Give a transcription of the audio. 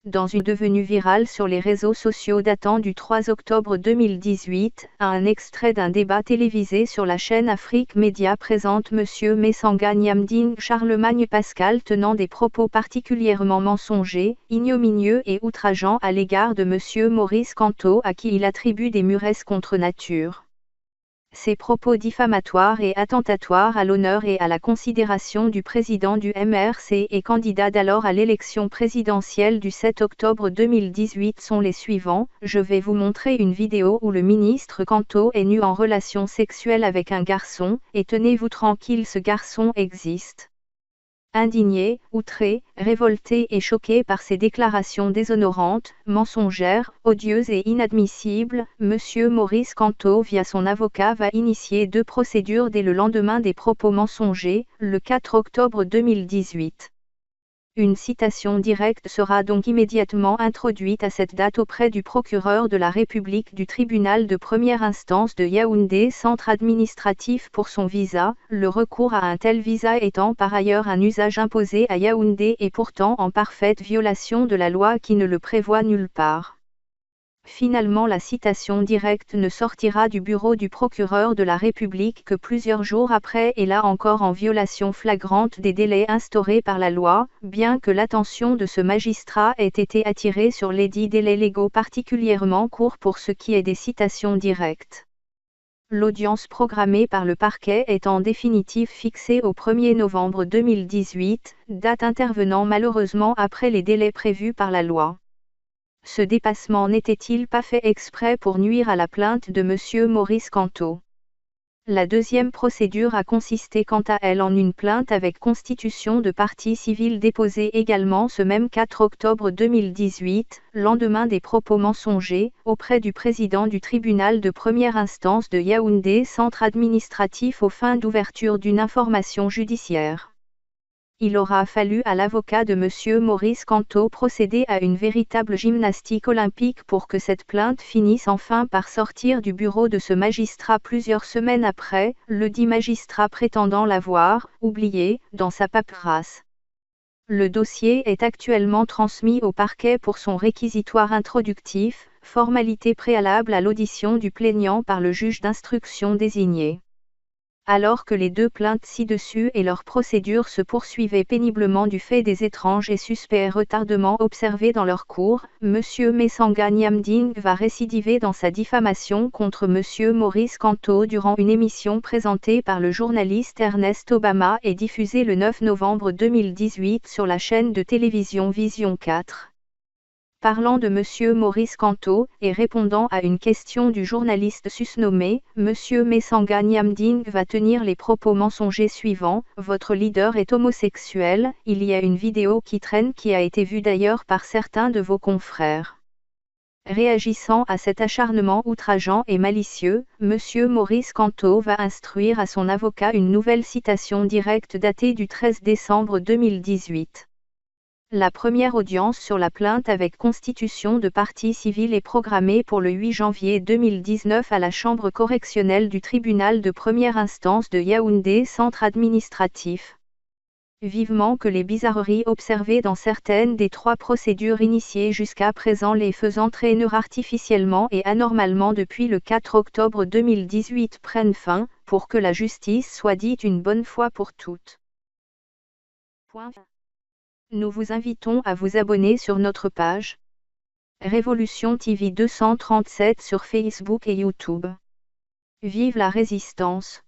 dans une devenue virale sur les réseaux sociaux datant du 3 octobre 2018, un extrait d'un débat télévisé sur la chaîne Afrique Média présente M. Messanga Nyamding Charlemagne Pascal tenant des propos particulièrement mensongers, ignominieux et outrageants à l'égard de M. Maurice Kamto à qui il attribue des muresses contre nature. Ces propos diffamatoires et attentatoires à l'honneur et à la considération du président du MRC et candidat d'alors à l'élection présidentielle du 7 octobre 2018 sont les suivants. Je vais vous montrer une vidéo où le ministre Kamto est nu en relation sexuelle avec un garçon, et tenez-vous tranquille, ce garçon existe. Indigné, outré, révolté et choqué par ces déclarations déshonorantes, mensongères, odieuses et inadmissibles, M. Maurice Kamto via son avocat va initier 2 procédures dès le lendemain des propos mensongers, le 4 octobre 2018. Une citation directe sera donc immédiatement introduite à cette date auprès du procureur de la République du tribunal de première instance de Yaoundé, centre administratif pour son visa, le recours à un tel visa étant par ailleurs un usage imposé à Yaoundé et pourtant en parfaite violation de la loi qui ne le prévoit nulle part. Finalement, la citation directe ne sortira du bureau du procureur de la République que plusieurs jours après, et là encore en violation flagrante des délais instaurés par la loi, bien que l'attention de ce magistrat ait été attirée sur les dits délais légaux particulièrement courts pour ce qui est des citations directes. L'audience programmée par le parquet est en définitive fixée au 1er novembre 2018, date intervenant malheureusement après les délais prévus par la loi. Ce dépassement n'était-il pas fait exprès pour nuire à la plainte de M. Maurice Kamto? La deuxième procédure a consisté quant à elle en une plainte avec constitution de partie civile déposée également ce même 4 octobre 2018, lendemain des propos mensongers, auprès du président du tribunal de première instance de Yaoundé, centre administratif aux fins d'ouverture d'une information judiciaire. Il aura fallu à l'avocat de M. Maurice Kamto procéder à une véritable gymnastique olympique pour que cette plainte finisse enfin par sortir du bureau de ce magistrat plusieurs semaines après, le dit magistrat prétendant l'avoir oublié dans sa paperasse. Le dossier est actuellement transmis au parquet pour son réquisitoire introductif, formalité préalable à l'audition du plaignant par le juge d'instruction désigné. Alors que les 2 plaintes ci-dessus et leur procédure se poursuivaient péniblement du fait des étranges et suspects retardements observés dans leur cours, M. Messanga Nyamding va récidiver dans sa diffamation contre M. Maurice Kamto durant une émission présentée par le journaliste Ernest Obama et diffusée le 9 novembre 2018 sur la chaîne de télévision Vision 4. Parlant de M. Maurice Kamto, et répondant à une question du journaliste susnommé, M. Messanga Nyamding va tenir les propos mensongers suivants. Votre leader est homosexuel, il y a une vidéo qui traîne qui a été vue d'ailleurs par certains de vos confrères. Réagissant à cet acharnement outrageant et malicieux, M. Maurice Kamto va instruire à son avocat une nouvelle citation directe datée du 13 décembre 2018. La première audience sur la plainte avec constitution de partie civile est programmée pour le 8 janvier 2019 à la chambre correctionnelle du tribunal de première instance de Yaoundé, centre administratif. Vivement que les bizarreries observées dans certaines des 3 procédures initiées jusqu'à présent les faisant traîner artificiellement et anormalement depuis le 4 octobre 2018 prennent fin, pour que la justice soit dite une bonne fois pour toutes. Nous vous invitons à vous abonner sur notre page Révolution TV 237 sur Facebook et YouTube. Vive la résistance!